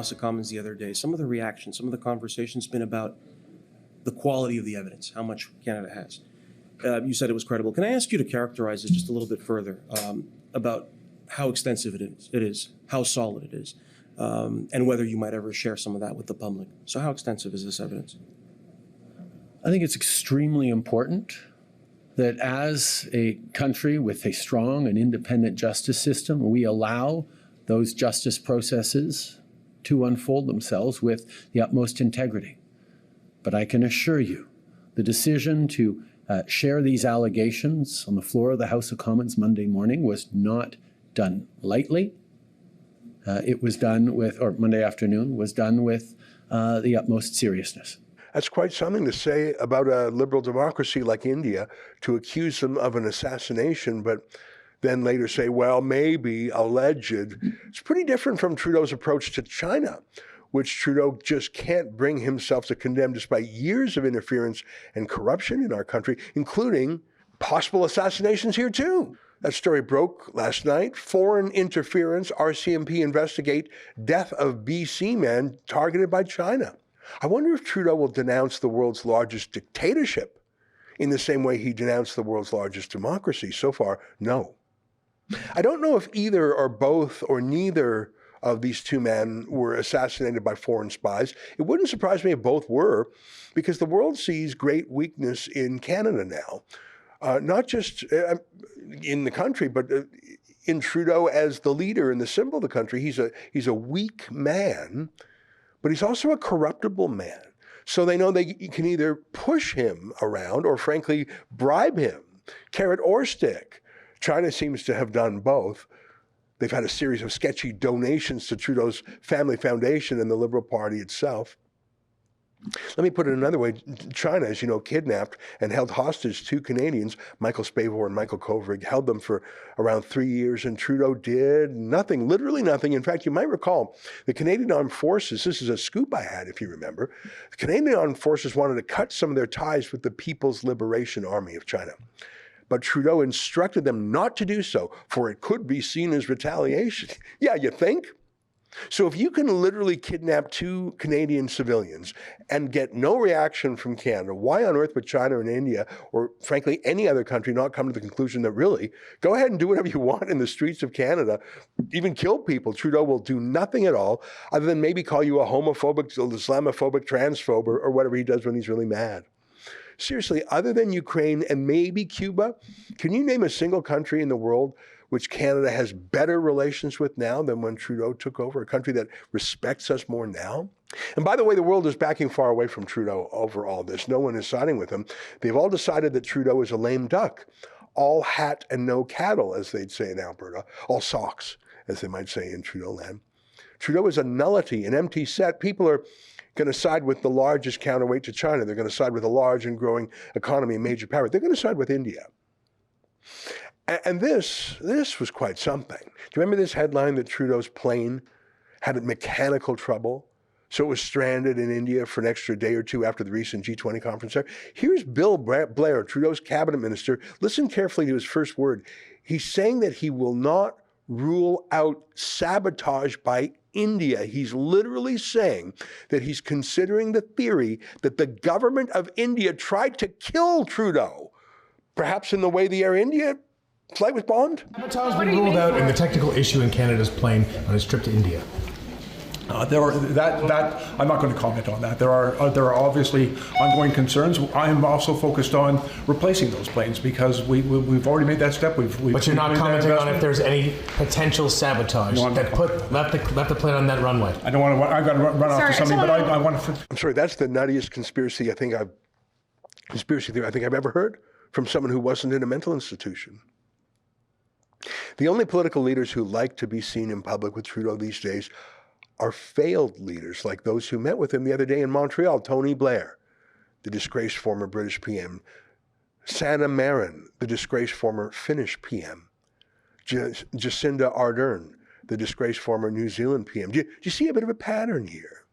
House of Commons the other day, some of the reactions, some of the conversation's been about the quality of the evidence, how much Canada has. You said it was credible. Can I ask you to characterize it just a little bit further about how extensive it is, how solid it is, and whether you might ever share some of that with the public? So how extensive is this evidence? I think it's extremely important that as a country with a strong and independent justice system, we allow those justice processes to unfold themselves with the utmost integrity. But I can assure you, the decision to share these allegations on the floor of the House of Commons Monday morning was not done lightly. It was done with, or Monday afternoon, was done with the utmost seriousness. That's quite something to say about a liberal democracy like India, to accuse them of an assassination, but then later say, well, maybe, alleged. It's pretty different from Trudeau's approach to China, which Trudeau just can't bring himself to condemn despite years of interference and corruption in our country, including possible assassinations here too. That story broke last night. Foreign interference, RCMP investigate death of BC man targeted by China. I wonder if Trudeau will denounce the world's largest dictatorship in the same way he denounced the world's largest democracy. So far, no. I don't know if either or both or neither of these two men were assassinated by foreign spies. It wouldn't surprise me if both were, because the world sees great weakness in Canada now. Not just in the country, but in Trudeau as the leader and the symbol of the country. He's a weak man, but he's also a corruptible man. So they know they can either push him around or, frankly, bribe him, carrot or stick. China seems to have done both. They've had a series of sketchy donations to Trudeau's family foundation and the Liberal Party itself. Let me put it another way. China, as you know, kidnapped and held hostage two Canadians, Michael Spavor and Michael Kovrig, held them for around 3 years, and Trudeau did nothing, literally nothing. In fact, you might recall the Canadian Armed Forces, this is a scoop I had, if you remember, the Canadian Armed Forces wanted to cut some of their ties with the People's Liberation Army of China. But Trudeau instructed them not to do so, for it could be seen as retaliation. Yeah, you think? So if you can literally kidnap two Canadian civilians and get no reaction from Canada, why on earth would China and India, or frankly any other country, not come to the conclusion that really, go ahead and do whatever you want in the streets of Canada, even kill people. Trudeau will do nothing at all other than maybe call you a homophobic, Islamophobic, transphobe, or whatever he does when he's really mad. Seriously, other than Ukraine and maybe Cuba, can you name a single country in the world which Canada has better relations with now than when Trudeau took over, a country that respects us more now? And by the way, the world is backing far away from Trudeau over all this. No one is siding with him. They've all decided that Trudeau is a lame duck. All hat and no cattle, as they'd say in Alberta. All socks, as they might say in Trudeau land. Trudeau is a nullity, an empty set. People are going to side with the largest counterweight to China. They're going to side with a large and growing economy and major power. They're going to side with India. And this was quite something. Do you remember this headline that Trudeau's plane had mechanical trouble, so it was stranded in India for an extra day or two after the recent G20 conference there? Here's Bill Blair, Trudeau's cabinet minister. Listen carefully to his first word. He's saying that he will not rule out sabotage by India. He's literally saying that he's considering the theory that the government of India tried to kill Trudeau, perhaps in the way the Air India flight was bombed. Sabotage has been ruled out in the technical issue in Canada's plane on its trip to India. I'm not going to comment on that. There are obviously ongoing concerns. I am also focused on replacing those planes because we've already made that step. But you're not commenting on if there's any potential sabotage that left the plane on that runway. I don't want to. I've got to run off to something, but I want to. I'm sorry. That's the nuttiest conspiracy theory I think I've ever heard from someone who wasn't in a mental institution. The only political leaders who like to be seen in public with Trudeau these days are failed leaders like those who met with him the other day in Montreal. Tony Blair, the disgraced former British PM. Sanna Marin, the disgraced former Finnish PM. Jacinda Ardern, the disgraced former New Zealand PM. Do you see a bit of a pattern here?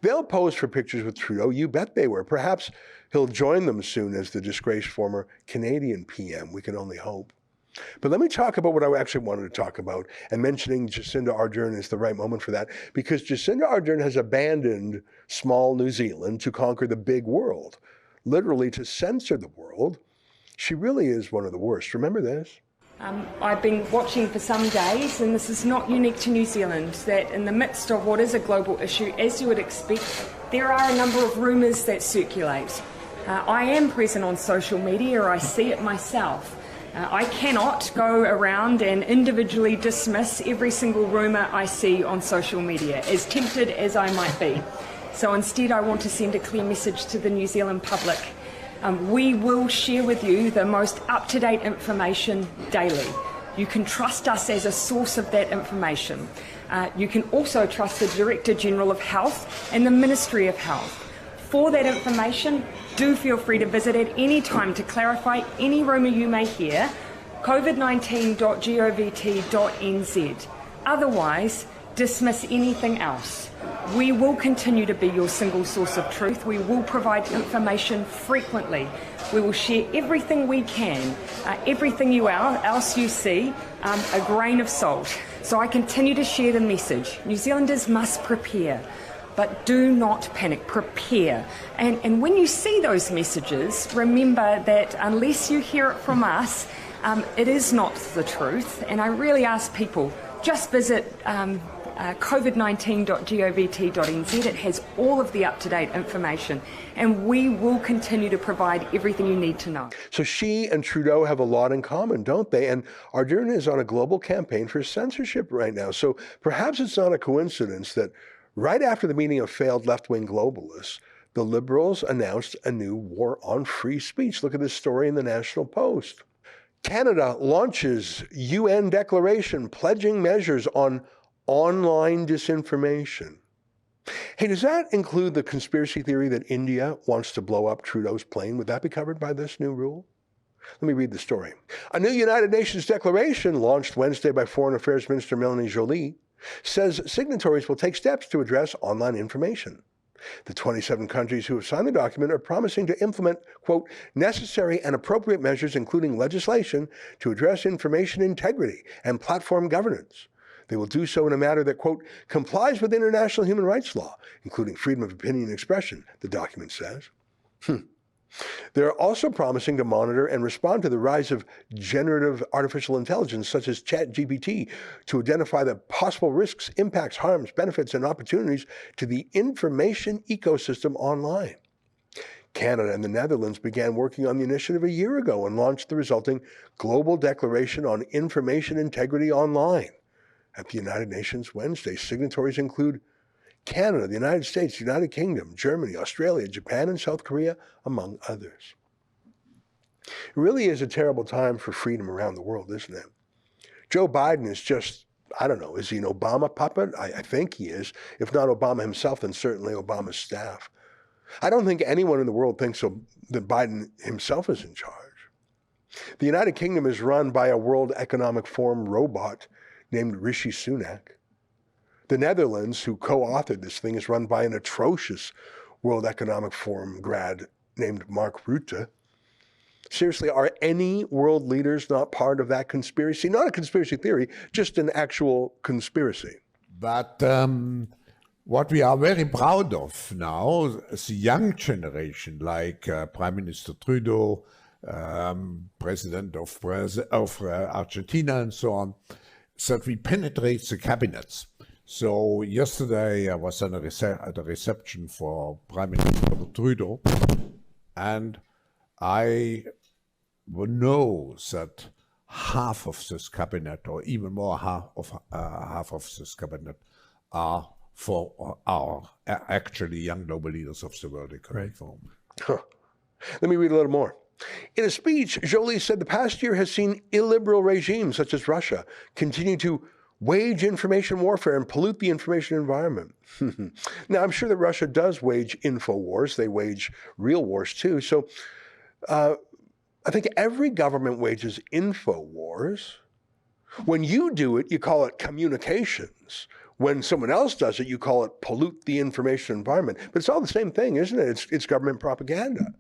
They'll pose for pictures with Trudeau. You bet they were. Perhaps he'll join them soon as the disgraced former Canadian PM. We can only hope. But let me talk about what I actually wanted to talk about, and mentioning Jacinda Ardern is the right moment for that, because Jacinda Ardern has abandoned small New Zealand to conquer the big world, literally to censor the world. She really is one of the worst. Remember this? I've been watching for some days, and this is not unique to New Zealand, that in the midst of what is a global issue, as you would expect, there are a number of rumours that circulate. I am present on social media, or I see it myself. I cannot go around and individually dismiss every single rumour I see on social media, as tempted as I might be. So instead, I want to send a clear message to the New Zealand public. We will share with you the most up-to-date information daily. You can trust us as a source of that information. You can also trust the Director General of Health and the Ministry of Health. For that information, do feel free to visit at any time to clarify any rumour you may hear, covid19.govt.nz. Otherwise, dismiss anything else. We will continue to be your single source of truth. We will provide information frequently. We will share everything we can, everything else you see, a grain of salt. So I continue to share the message. New Zealanders must prepare. But do not panic, prepare. And when you see those messages, remember that unless you hear it from us, it is not the truth. And I really ask people, just visit covid19.govt.nz. It has all of the up-to-date information, and we will continue to provide everything you need to know. So she and Trudeau have a lot in common, don't they? And Ardern is on a global campaign for censorship right now. So perhaps it's not a coincidence that right after the meeting of failed left-wing globalists, the Liberals announced a new war on free speech. Look at this story in the National Post. Canada launches UN declaration pledging measures on online disinformation. Hey, does that include the conspiracy theory that India wants to blow up Trudeau's plane? Would that be covered by this new rule? Let me read the story. A new United Nations declaration launched Wednesday by Foreign Affairs Minister Melanie Joly says signatories will take steps to address online information. The 27 countries who have signed the document are promising to implement, quote, necessary and appropriate measures, including legislation, to address information integrity and platform governance. They will do so in a manner that, quote, complies with international human rights law, including freedom of opinion and expression, the document says. They're also promising to monitor and respond to the rise of generative artificial intelligence, such as ChatGPT, to identify the possible risks, impacts, harms, benefits, and opportunities to the information ecosystem online. Canada and the Netherlands began working on the initiative a year ago and launched the resulting Global Declaration on Information Integrity Online at the United Nations Wednesday. Signatories include Canada, the United States, the United Kingdom, Germany, Australia, Japan, and South Korea, among others. It really is a terrible time for freedom around the world, isn't it? Joe Biden is just, I don't know, is he an Obama puppet? I think he is. If not Obama himself, then certainly Obama's staff. I don't think anyone in the world thinks that Biden himself is in charge. The United Kingdom is run by a World Economic Forum robot named Rishi Sunak. The Netherlands, who co-authored this thing, is run by an atrocious World Economic Forum grad named Mark Rutte. Seriously, are any world leaders not part of that conspiracy? Not a conspiracy theory, just an actual conspiracy. But what we are very proud of now, the young generation, like Prime Minister Trudeau, President of Argentina, and so on, that we penetrate the cabinets. So yesterday I was at a reception for Prime Minister Trudeau, and I know that half of this cabinet, or even more, half of this cabinet, are actually young global leaders of the World Economic Forum. Let me read a little more. In a speech, Joly said the past year has seen illiberal regimes such as Russia continue to wage information warfare and pollute the information environment. Now, I'm sure that Russia does wage info wars. They wage real wars too. So I think every government wages info wars. When you do it, you call it communications. When someone else does it, you call it pollute the information environment. But it's all the same thing, isn't it? It's government propaganda.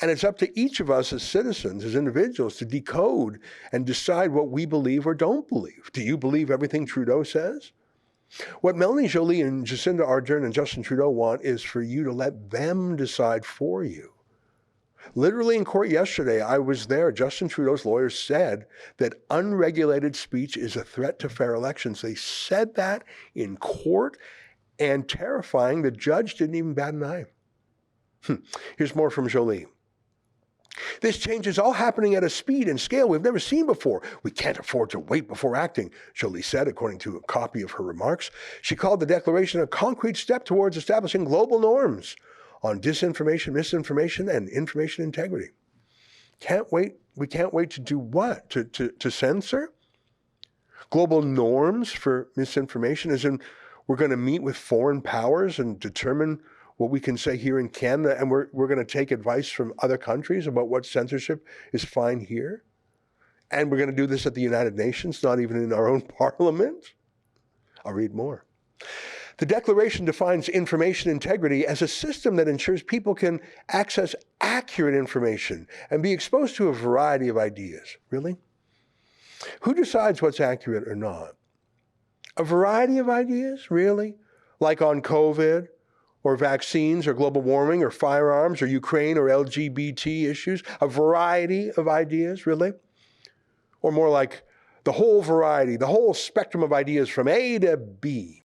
And it's up to each of us as citizens, as individuals, to decode and decide what we believe or don't believe. Do you believe everything Trudeau says? What Melanie Joly and Jacinda Ardern and Justin Trudeau want is for you to let them decide for you. Literally in court yesterday, I was there. Justin Trudeau's lawyers said that unregulated speech is a threat to fair elections. They said that in court, and terrifying, the judge didn't even bat an eye. Here's more from Joly. This change is all happening at a speed and scale we've never seen before. We can't afford to wait before acting, Joly said, according to a copy of her remarks. She called the declaration a concrete step towards establishing global norms on disinformation, misinformation, and information integrity. Can't wait. We can't wait to do what? To censor? Global norms for misinformation, as in we're going to meet with foreign powers and determine what we can say here in Canada, and we're going to take advice from other countries about what censorship is fine here. And we're going to do this at the United Nations, not even in our own parliament. I'll read more. The declaration defines information integrity as a system that ensures people can access accurate information and be exposed to a variety of ideas. Really? Who decides what's accurate or not? A variety of ideas? Really? Like on COVID, or vaccines, or global warming, or firearms, or Ukraine, or LGBT issues? A variety of ideas, really? Or more like the whole variety, the whole spectrum of ideas from A to B.